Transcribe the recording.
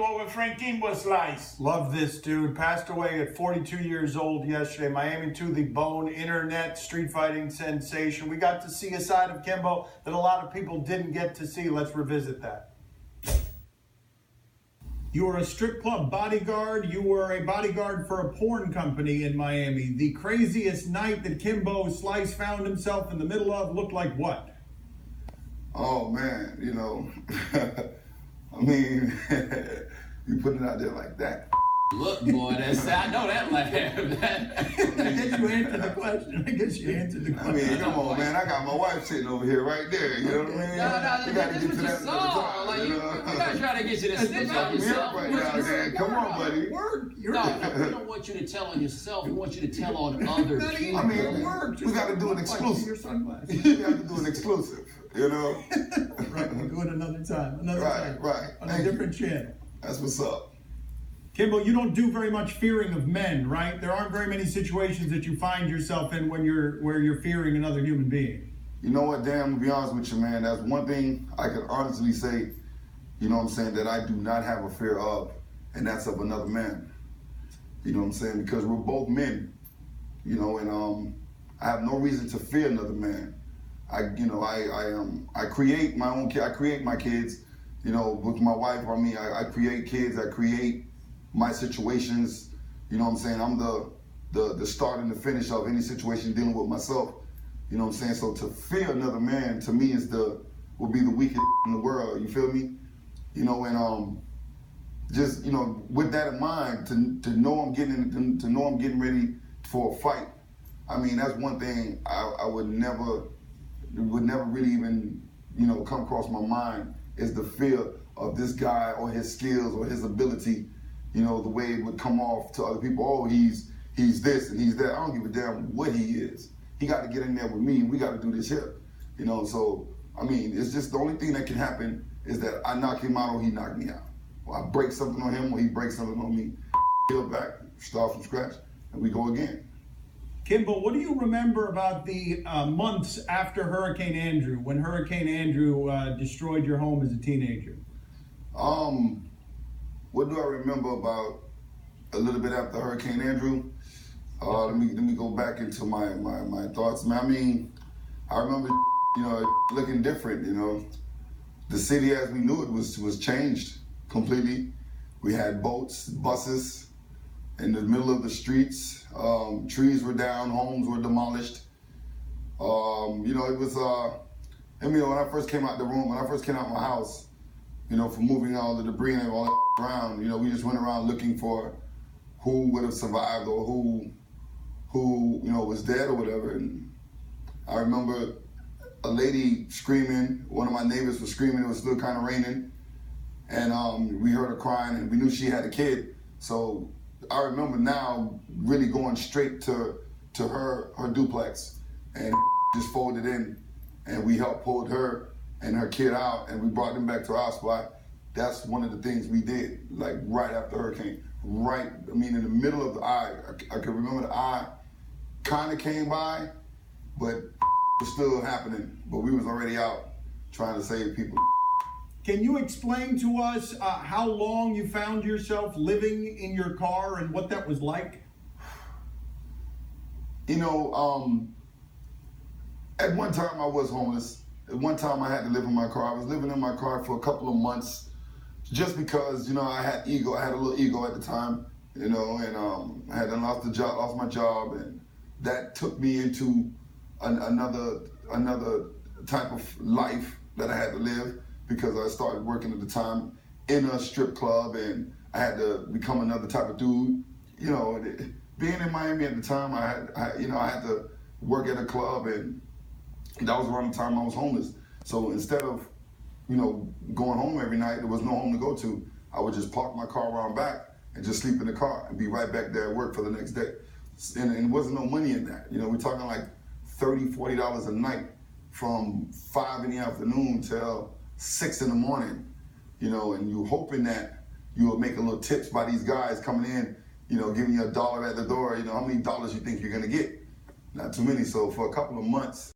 over Frank Kimbo slice. Love this dude. Passed away at 42 years old yesterday. Miami to the bone, internet street fighting sensation. We got to see a side of Kimbo that a lot of people didn't get to see. Let's revisit that. You were a strip club bodyguard. You were a bodyguard for a porn company in Miami. The craziest night that Kimbo Slice found himself in the middle of looked like what? Oh man, you know, I mean, you putting it out there like that. Look, boy, I know that laugh. I guess you answered the question. I mean, come on, man. I got my wife sitting over here right there. You know what I mean? No, we got to get to that saw. Like, you we're not trying to get you to snitch on yourself. Right now, man. Come on, buddy. No, we don't want you to tell on yourself. We want you to tell on other people. I mean, we got to do an exclusive. We got to do an exclusive, you know? Right, we'll do it another time. Right. On a different channel. That's what's up. Kimbo, you don't do very much fearing of men, right? There aren't very many situations that you find yourself in where you're fearing another human being. You know what, Dan, to be honest with you, man, that's one thing I can honestly say, you know what I'm saying, that I do not have a fear of, and that's of another man. You know what I'm saying? Because we're both men, you know, and I have no reason to fear another man. I create my own kids, I create my kids, you know, with my wife. I mean, I create kids, I create my situations. You know what I'm saying? I'm the start and the finish of any situation dealing with myself. You know what I'm saying? So to fear another man to me would be the weakest in the world. You feel me? You know, and just, you know, with that in mind, to know I'm getting ready for a fight. I mean, that's one thing I would never really even, you know, come across my mind, is the fear of this guy or his skills or his ability. You know, the way it would come off to other people. Oh, he's this and he's that. I don't give a damn what he is. He got to get in there with me, and we got to do this here. You know, so I mean, it's just the only thing that can happen is that I knock him out or he knock me out. Or I break something on him or he breaks something on me. Peel back, start from scratch, and we go again. Kimbo, what do you remember about the months after Hurricane Andrew, when Hurricane Andrew destroyed your home as a teenager? What do I remember about a little bit after Hurricane Andrew? Let me go back into my thoughts. I mean, I remember, you know, looking different. You know, the city as we knew it was changed completely. We had boats, buses in the middle of the streets. Trees were down, homes were demolished. You know, it was. I mean, when I first came out the room, when I first came out my house, you know, for moving all the debris and all that around, you know, we just went around looking for who would have survived or who you know, was dead or whatever. And I remember a lady screaming. One of my neighbors was screaming. It was still kind of raining, and we heard her crying, and we knew she had a kid. So I remember now really going straight to her duplex and just folded in, and we helped pull her and her kid out, and we brought them back to our spot. That's one of the things we did, like right after hurricane. Right, I mean, in the middle of the eye. I can remember the eye kind of came by, but it was still happening. But we was already out trying to save people. Can you explain to us how long you found yourself living in your car and what that was like? You know, at one time I was homeless. At one time I had to live in my car. I was living in my car for a couple of months just because, you know, I had ego. I had a little ego at the time, you know, and I had lost my job, and that took me into another type of life that I had to live, because I started working at the time in a strip club, and I had to become another type of dude. You know, being in Miami at the time, I had to work at a club, and that was around the time I was homeless. So instead of, you know, going home every night, there was no home to go to. I would just park my car around back and just sleep in the car and be right back there at work for the next day. And there wasn't no money in that. You know, we're talking like $30, $40 a night from 5 in the afternoon till 6 in the morning. You know, and you're hoping that you'll make a little tips by these guys coming in, you know, giving you $1 at the door. You know, how many dollars you think you're gonna get? Not too many. So for a couple of months,